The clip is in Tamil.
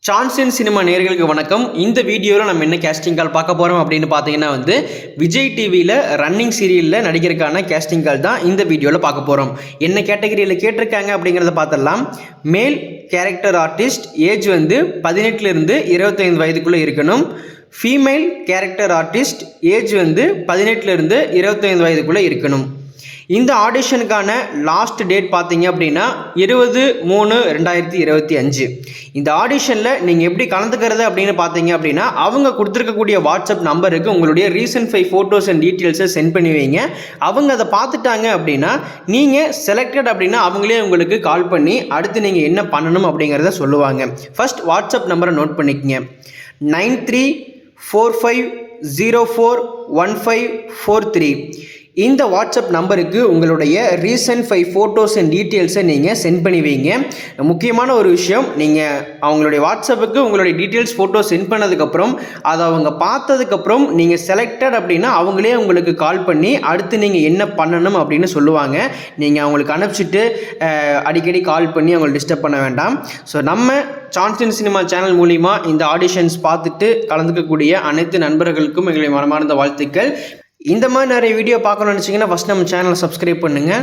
சான்சன் சினிமா நேயர்களுக்கு வணக்கம். இந்த வீடியோவில் நம்ம என்ன கேஸ்டிங் கால் பார்க்க போகிறோம் அப்படின்னு பார்த்தீங்கன்னா விஜய் டிவியில் ரன்னிங் சீரியலில் நடிகருக்கான கேஸ்டிங் கால் தான் இந்த வீடியோவில் பார்க்க போகிறோம். என்ன கேட்டகரியில் கேட்டிருக்காங்க அப்படிங்கிறத பார்த்துடலாம். மேல் கேரக்டர் ஆர்டிஸ்ட், ஏஜ் 18லிருந்து 25 வயதுக்குள்ளே இருக்கணும். ஃபீமேல் கேரக்டர் ஆர்டிஸ்ட், ஏஜ் 18லிருந்து 25 வயதுக்குள்ளே இருக்கணும். இந்த ஆடிஷனுக்கான லாஸ்ட் டேட் பார்த்தீங்க அப்படின்னா 20/3/2025. இந்த ஆடிஷனில் நீங்கள் எப்படி கலந்துக்கிறது அப்படின்னு பார்த்தீங்க அப்படின்னா, அவங்க கொடுத்துருக்கக்கூடிய வாட்ஸ்அப் நம்பருக்கு உங்களுடைய ரீசன்ட் 5 ஃபோட்டோஸ் அண்ட் டீட்டெயில்ஸை சென்ட் பண்ணி வைங்க. அவங்க அதை பார்த்துட்டாங்க அப்படின்னா, நீங்கள் செலக்டட் அப்படின்னா அவங்களே உங்களுக்கு கால் பண்ணி அடுத்து நீங்கள் என்ன பண்ணணும் அப்படிங்கிறத சொல்லுவாங்க. ஃபர்ஸ்ட் வாட்ஸ்அப் நம்பரை நோட் பண்ணிக்கங்க. 9345041543. இந்த வாட்ஸ்அப் நம்பருக்கு உங்களுடைய ரீசன்ட் 5 ஃபோட்டோஸ் அண்ட் டீட்டெயில்ஸை நீங்கள் சென்ட் பண்ணி வைங்க. முக்கியமான ஒரு விஷயம், நீங்கள் அவங்களுடைய வாட்ஸ்அப்புக்கு உங்களுடைய டீட்டெயில்ஸ் ஃபோட்டோ சென்ட் பண்ணதுக்கப்புறம் அதை அவங்க பார்த்ததுக்கப்புறம் நீங்கள் செலக்டட் அப்படின்னா அவங்களே உங்களுக்கு கால் பண்ணி அடுத்து நீங்கள் என்ன பண்ணணும் அப்படின்னு சொல்லுவாங்க. நீங்கள் அவங்களுக்கு அனுப்பிச்சிட்டு அடிக்கடி கால் பண்ணி அவங்களை டிஸ்டர்ப் பண்ண வேண்டாம். ஸோ நம்ம சான்சன் சினிமா சேனல் மூலிமா இந்த ஆடிஷன்ஸ் பார்த்துட்டு கலந்துக்கக்கூடிய அனைத்து நண்பர்களுக்கும் எங்களுடைய மனமார்ந்த வாழ்த்துக்கள். இந்த மாதிரி நிறைய வீடியோ பார்க்கணும்னு நினச்சிங்கன்னா ஃபஸ்ட் நம்ம சேனலை சப்ஸ்கிரைப் பண்ணுங்கள்.